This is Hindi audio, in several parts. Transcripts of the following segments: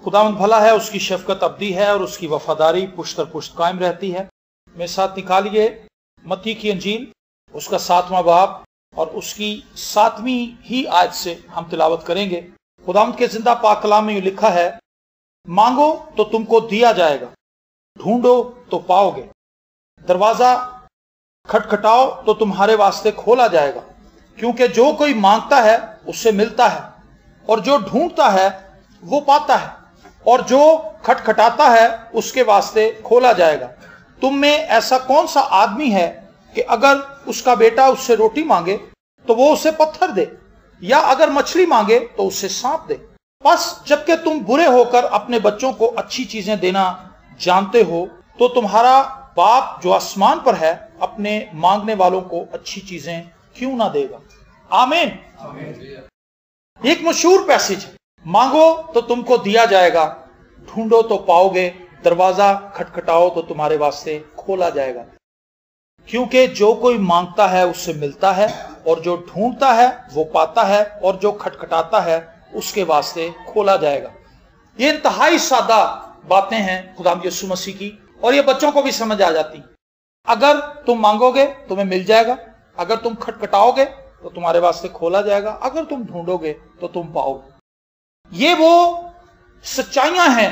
खुदावंद भला है, उसकी शफकत अब्दी है और उसकी वफादारी पुश्त दर पुश्त कायम रहती है। मेरे साथ निकालिए मत्ती की अंजील, उसका 7वां बाब और उसकी 7वीं ही आयत से हम तिलावत करेंगे। खुदावंद के जिंदा पाक कलाम में यूं लिखा है, मांगो तो तुमको दिया जाएगा, ढूंढो तो पाओगे, दरवाजा खटखटाओ तो तुम्हारे वास्ते खोला जाएगा। क्योंकि जो कोई मांगता है उससे मिलता है, और जो ढूंढता है वो पाता है, और जो खटखटाता है उसके वास्ते खोला जाएगा। तुम में ऐसा कौन सा आदमी है कि अगर उसका बेटा उससे रोटी मांगे तो वो उसे पत्थर दे, या अगर मछली मांगे तो उससे सांप दे? बस जबकि तुम बुरे होकर अपने बच्चों को अच्छी चीजें देना जानते हो, तो तुम्हारा बाप जो आसमान पर है अपने मांगने वालों को अच्छी चीजें क्यों ना देगा। आमीन। एक मशहूर पैसेज है, मांगो तो तुमको दिया जाएगा, ढूंढो तो पाओगे, दरवाजा खटखटाओ तो तुम्हारे वास्ते खोला जाएगा। क्योंकि जो कोई मांगता है उससे मिलता है, और जो ढूंढता है वो पाता है, और जो खटखटाता है उसके वास्ते खोला जाएगा। ये इंतहाई सादा बातें हैं खुदाम यीशु मसीह की, और ये बच्चों को भी समझ आ जाती। अगर तुम मांगोगे तुम्हें मिल जाएगा, अगर तुम खटखटाओगे तो तुम्हारे वास्ते खोला जाएगा, अगर तुम ढूंढोगे तो तुम पाओगे। ये वो सच्चाइयां हैं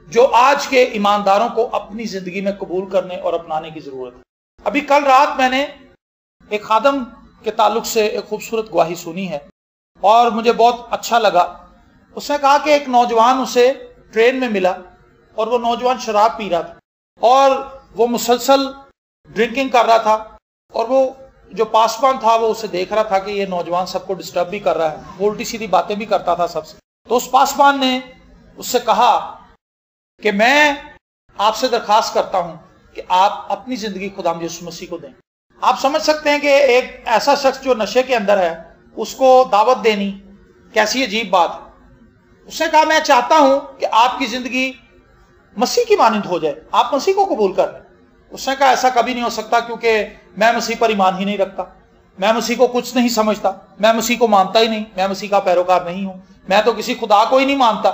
जो आज के ईमानदारों को अपनी जिंदगी में कबूल करने और अपनाने की जरूरत है। अभी कल रात मैंने एक खादम के ताल्लुक से एक खूबसूरत गवाही सुनी है और मुझे बहुत अच्छा लगा। उसने कहा कि एक नौजवान उसे ट्रेन में मिला और वो नौजवान शराब पी रहा था और वो मुसलसल ड्रिंकिंग कर रहा था, और वो जो पासवान था वो उसे देख रहा था कि ये नौजवान सबको डिस्टर्ब भी कर रहा है, वो उल्टी सीधी बातें भी करता था सबसे। तो उस पासवान ने उससे कहा कि मैं आपसे दरखास्त करता हूं कि आप अपनी जिंदगी खुदाम यीशु मसीह को दें। आप समझ सकते हैं कि एक ऐसा शख्स जो नशे के अंदर है उसको दावत देनी कैसी अजीब बात है। उसने कहा मैं चाहता हूं कि आपकी जिंदगी मसीह की मानंद हो जाए, आप मसीह को कबूल कर लें। उसने कहा ऐसा कभी नहीं हो सकता, क्योंकि मैं मसीह पर ईमान ही नहीं रखता, मैं मसीह को कुछ नहीं समझता, मैं मसीह को मानता ही नहीं, मैं मसीह का पैरोकार नहीं हूं, मैं तो किसी खुदा को ही नहीं मानता।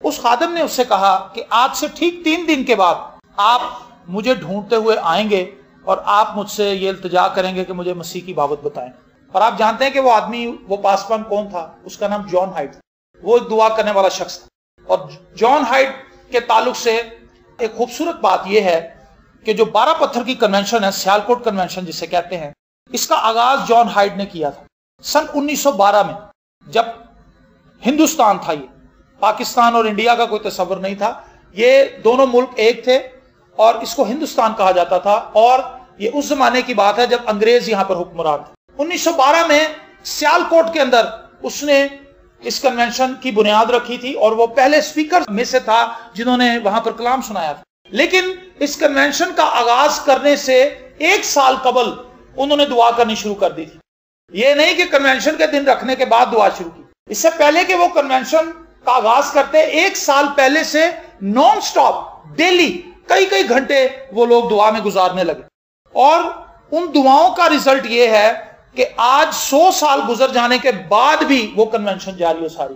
उस खादिम ने उससे कहा कि आज से ठीक 3 दिन के बाद आप मुझे ढूंढते हुए आएंगे और आप मुझसे ये इल्तिजा करेंगे कि मुझे मसीह की बाबत बताएं। और आप जानते हैं कि वो आदमी, वो पासवान कौन था? उसका नाम जॉन हाइट था। वो एक दुआ करने वाला शख्स था। और जॉन हाइट के ताल्लुक से एक खूबसूरत बात यह है कि जो 12 पत्थर की कन्वेंशन है, सियालकोट कन्वेंशन जिसे कहते हैं, इसका आगाज जॉन हाइट ने किया था सन 1912 में, जब हिंदुस्तान था। ये पाकिस्तान और इंडिया का कोई तस्वर नहीं था, ये दोनों मुल्क एक थे और इसको हिंदुस्तान कहा जाता था। और ये उस जमाने की बात है जब अंग्रेज यहां पर हुक्मरान थे। 1912 में सियालकोट के अंदर उसने इस कन्वेंशन की बुनियाद रखी थी और वो पहले स्पीकर में से था जिन्होंने वहां पर कलाम सुनाया था। लेकिन इस कन्वेंशन का आगाज करने से 1 साल कबल उन्होंने दुआ करनी शुरू कर दी थी। ये नहीं कि कन्वेंशन के दिन रखने के बाद दुआ शुरू की, इससे पहले कि वो कन्वेंशन का आगाज करते 1 साल पहले से नॉन स्टॉप डेली कई घंटे वो लोग दुआ में गुजारने लगे। और उन दुआओं का रिजल्ट ये है कि आज 100 साल गुजर जाने के बाद भी वो कन्वेंशन जारी हो सारी।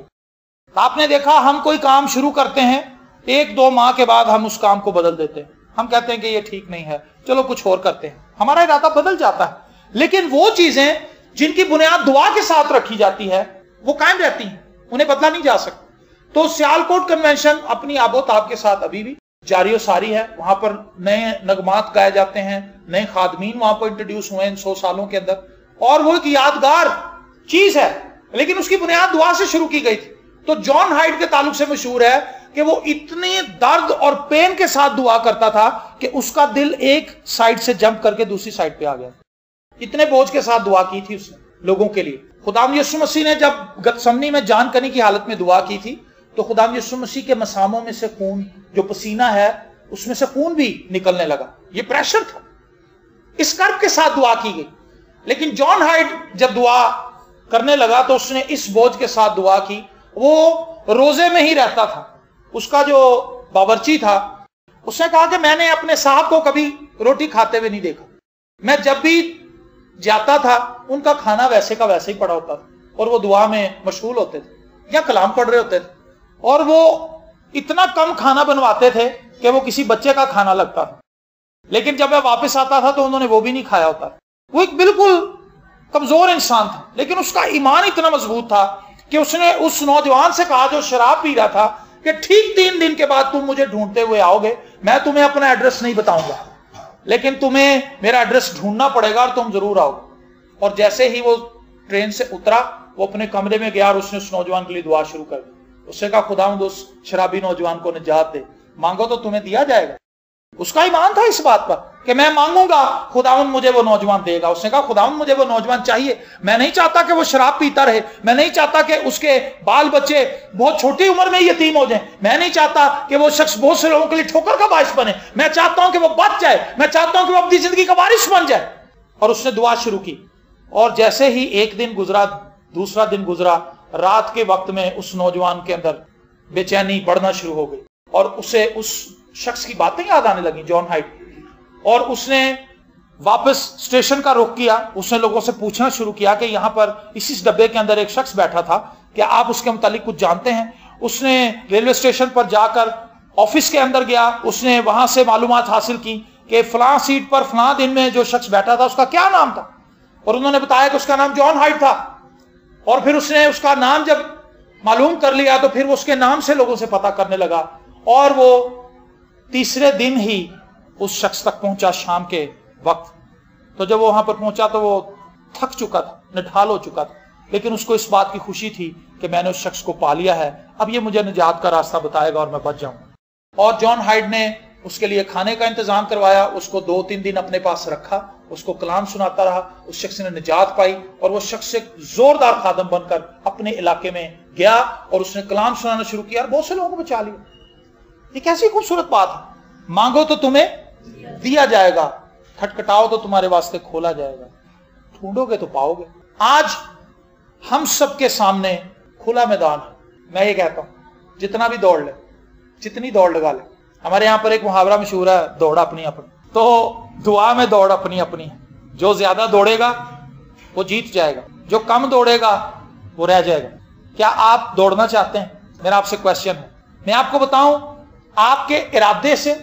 आपने देखा, हम कोई काम शुरू करते हैं, 1-2 माह के बाद हम उस काम को बदल देते हैं। हम कहते हैं कि ये ठीक नहीं है, चलो कुछ और करते हैं, हमारा इरादा बदल जाता है। लेकिन वो चीजें जिनकी बुनियाद दुआ के साथ रखी जाती है वो कायम रहती हैं, उन्हें बदला नहीं जा सकता। तो सियालकोट कन्वेंशन अपनी आबोताब के साथ अभी भी जारी और सारी है। वहां पर नए नगमात गाए जाते हैं, नए खादमीन वहां पर इंट्रोड्यूस हुए इन 100 सालों के अंदर, और वो एक यादगार चीज है। लेकिन उसकी बुनियाद दुआ से शुरू की गई थी। तो जॉन हाइट के ताल्लुक से मशहूर है कि वो इतने दर्द और पेन के साथ दुआ करता था कि उसका दिल एक साइड से जंप करके दूसरी साइड पे आ गया। इतने बोझ के साथ दुआ की थी उसने लोगों के लिए। खुदाम यीशु मसीह ने जब गतसमनी में जान करने की हालत में दुआ की थी तो खुदाम यीशु मसीह के मसामों में से खून, जो पसीना है उसमें से खून भी निकलने लगा। ये प्रेशर था, इस कर्ब के साथ दुआ की गई। लेकिन जॉन हाइट जब दुआ करने लगा तो उसने इस बोझ के साथ दुआ की। वो रोजे में ही रहता था। उसका जो बावर्ची था उसने कहा कि मैंने अपने साहब को कभी रोटी खाते हुए नहीं देखा। मैं जब भी जाता था उनका खाना वैसे का वैसे ही पड़ा होता था और वो दुआ में मशगूल होते थे या कलाम पढ़ रहे होते थे। और वो इतना कम खाना बनवाते थे कि वो किसी बच्चे का खाना लगता था, लेकिन जब मैं वापस आता था तो उन्होंने वो भी नहीं खाया होता। वो एक बिल्कुल कमजोर इंसान था, लेकिन उसका ईमान इतना मजबूत था कि उसने उस नौजवान से कहा जो शराब पी रहा था कि ठीक 3 दिन के बाद तुम मुझे ढूंढते हुए आओगे, मैं तुम्हें अपना एड्रेस नहीं बताऊंगा, लेकिन तुम्हें मेरा एड्रेस ढूंढना पड़ेगा और तुम जरूर आओगे। और जैसे ही वो ट्रेन से उतरा, वो अपने कमरे में गया और उसने उस नौजवान के लिए दुआ शुरू कर दी। उसने कहा, खुदावंद उस शराबी नौजवान को निजात दे, मांगो तो तुम्हें दिया जाएगा। उसका ईमान था इस बात पर कि मैं मांगूंगा, खुदावंद मुझे वो नौजवान देगा। उसने कहा, खुदावंद मुझे वो नौजवान चाहिए, मैं नहीं चाहता कि वो शराब पीता रहे, मैं नहीं चाहता कि उसके बाल बच्चे बहुत छोटी उम्र में यतीम हो जाएं, मैं नहीं चाहता कि वो शख्स बहुत से लोगों के लिए ठोकर का बायस बने, मैं चाहता हूं कि वो बच जाए, मैं चाहता हूं कि वो अपनी जिंदगी का वारिस बन जाए। और उसने दुआ शुरू की। और जैसे ही एक दिन गुजरा, दूसरा दिन गुजरा, रात के वक्त में उस नौजवान के अंदर बेचैनी बढ़ना शुरू हो गई और उसे उस शख्स की बातें याद आने लगी, जॉन हाइट। और उसने वापस स्टेशन का रुख किया। उसने लोगों से पूछना शुरू किया कि यहां पर इस डब्बे के अंदर एक शख्स बैठा था, क्या आप उसके मुतालिक कुछ जानते हैं? उसने रेलवे स्टेशन पर जाकर ऑफिस के अंदर गया, उसने वहां से मालूमात हासिल की कि फलां सीट पर फलां दिन में जो शख्स बैठा था उसका क्या नाम था, और उन्होंने बताया कि उसका नाम जॉन हाइट था। और फिर उसने उसका नाम जब मालूम कर लिया तो फिर वो उसके नाम से लोगों से पता करने लगा, और वो तीसरे दिन ही उस शख्स तक पहुंचा शाम के वक्त। तो जब वो वहां पर पहुंचा तो वो थक चुका था, निढाल हो चुका था, लेकिन उसको इस बात की खुशी थी कि मैंने उस शख्स को पा लिया है, अब ये मुझे निजात का रास्ता बताएगा और मैं बच जाऊंगा। और जॉन हाइड ने उसके लिए खाने का इंतजाम करवाया, उसको 2-3 दिन अपने पास रखा, उसको कलाम सुनाता रहा। उस शख्स ने निजात पाई और वो शख्स एक जोरदार खादम बनकर अपने इलाके में गया और उसने कलाम सुनाना शुरू किया और बहुत से लोगों को बचा लिया। ये कैसी खूबसूरत बात है। मांगो तो तुम्हें दिया जाएगा, खटखटाओ तो तुम्हारे वास्ते खोला जाएगा, ढूंढोगे तो पाओगे। आज हम सबके सामने खुला मैदान है। मैं ये कहता हूं, जितना भी दौड़ ले, जितनी दौड़ लगा ले। हमारे यहां पर एक मुहावरा मशहूर है, दौड़ अपनी अपनी। तो दुआ में दौड़ अपनी अपनी है। जो ज्यादा दौड़ेगा वो जीत जाएगा, जो कम दौड़ेगा वो रह जाएगा। क्या आप दौड़ना चाहते हैं? मेरा आपसे क्वेश्चन है। मैं आपको बताऊं, आपके इरादे से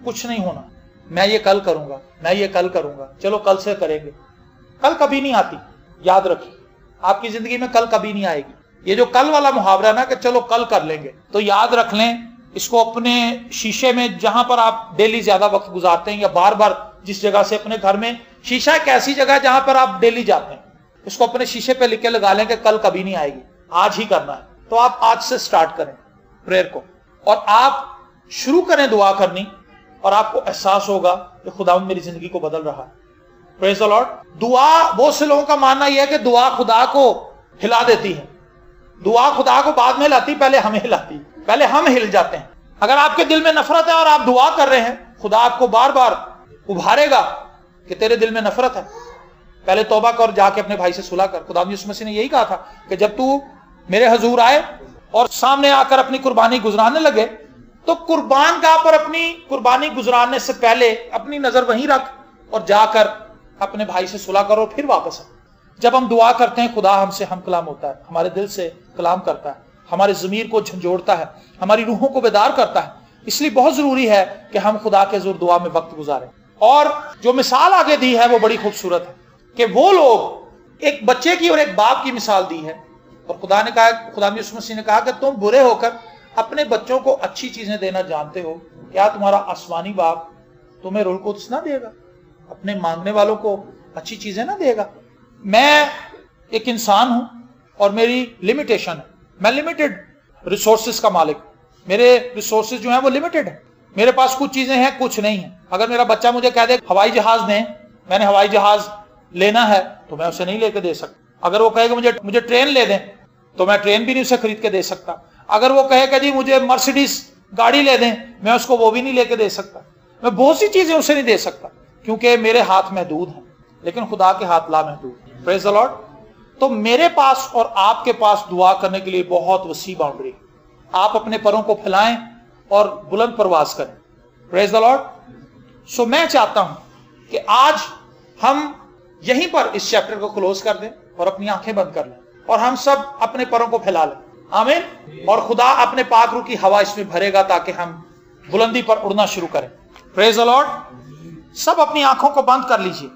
कुछ नहीं होना। मैं ये कल करूंगा, मैं ये कल करूंगा, चलो कल से करेंगे। कल कभी नहीं आती, याद रखिए। आपकी जिंदगी में कल कभी नहीं आएगी। ये जो कल वाला मुहावरा ना कि चलो कल कर लेंगे, तो याद रख लें, इसको अपने शीशे में, जहां पर आप डेली ज्यादा वक्त गुजारते हैं या बार बार जिस जगह से, अपने घर में शीशा एक ऐसी जगह है जहां पर आप डेली जाते हैं, इसको अपने शीशे पे लिख के लगा लें कि कल कभी नहीं आएगी, आज ही करना है। तो आप आज से स्टार्ट करें प्रेयर को और आप शुरू करें दुआ करनी, और आपको एहसास होगा कि खुदावंद मेरी जिंदगी को बदल रहा है। Praise the Lord. दुआ, बहुत से लोगों का मानना यह है कि दुआ खुदा को हिला देती है। दुआ खुदा को बाद में हिलाती, पहले हमें हिलाती, पहले हम हिल जाते हैं। अगर आपके दिल में नफरत है और आप दुआ कर रहे हैं, खुदा आपको बार बार उभारेगा कि तेरे दिल में नफरत है, पहले तौबा कर, जाके अपने भाई से सुलह कर। खुदा यीशु मसीह ने यही कहा था कि जब तू मेरे हजूर आए और सामने आकर अपनी कुर्बानी गुजराने लगे, तो कुर्बान गाह पर अपनी कुर्बानी गुजराने से पहले अपनी नजर वहीं रख और जाकर अपने भाई से सुलह करो, फिर वापस आ। जब हम दुआ करते हैं, खुदा हमसे हम कलाम होता है, हमारे दिल से कलाम करता है, हमारे ज़मीर को झंझोड़ता है, हमारी रूहों को बेदार करता है। इसलिए बहुत जरूरी है कि हम खुदा के ज़रूर दुआ में वक्त गुजारें। और जो मिसाल आगे दी है वो बड़ी खूबसूरत है कि वो लोग, एक बच्चे की और एक बाप की मिसाल दी है। और खुदा ने कहा, खुदा यीशु मसीह ने कहा कि तुम बुरे होकर अपने बच्चों को अच्छी चीजें देना जानते हो, क्या तुम्हारा आसमानी बाप तुम्हें रुल कुद्स ना देगा? अपने मांगने वालों को अच्छी चीजें ना देगा? मैं एक इंसान हूं और मेरी लिमिटेशन है। मैं लिमिटेड रिसोर्सेज का मालिक, मेरे रिसोर्सेज जो हैं वो लिमिटेड है। मेरे पास कुछ चीजें हैं, कुछ नहीं है। अगर मेरा बच्चा मुझे कह दे हवाई जहाज दें, मैंने हवाई जहाज लेना है, तो मैं उसे नहीं लेके दे सकता। अगर वो कहेगा मुझे ट्रेन ले दें, तो मैं ट्रेन भी नहीं उसे खरीद के दे सकता। अगर वो कहेगा जी मुझे मर्सिडीज गाड़ी ले दें, मैं उसको वो भी नहीं लेके दे सकता। मैं बहुत सी चीजें उसे नहीं दे सकता क्योंकि मेरे हाथ महदूद हैं, लेकिन खुदा के हाथ लामहदूद। Praise the Lord. तो मेरे पास और आपके पास दुआ करने के लिए बहुत वसी बाउंड्री है। आप अपने परों को फैलाएं और बुलंद परवाज करें। Praise the Lord. सो मैं चाहता हूं कि आज हम यहीं पर इस चैप्टर को क्लोज कर दें और अपनी आंखें बंद कर लें और हम सब अपने परों को फैला लें। आमीन। और खुदा अपने पाक रूह की हवा इसमें भरेगा ताकि हम बुलंदी पर उड़ना शुरू करें। Praise the Lord. सब अपनी आंखों को बंद कर लीजिए।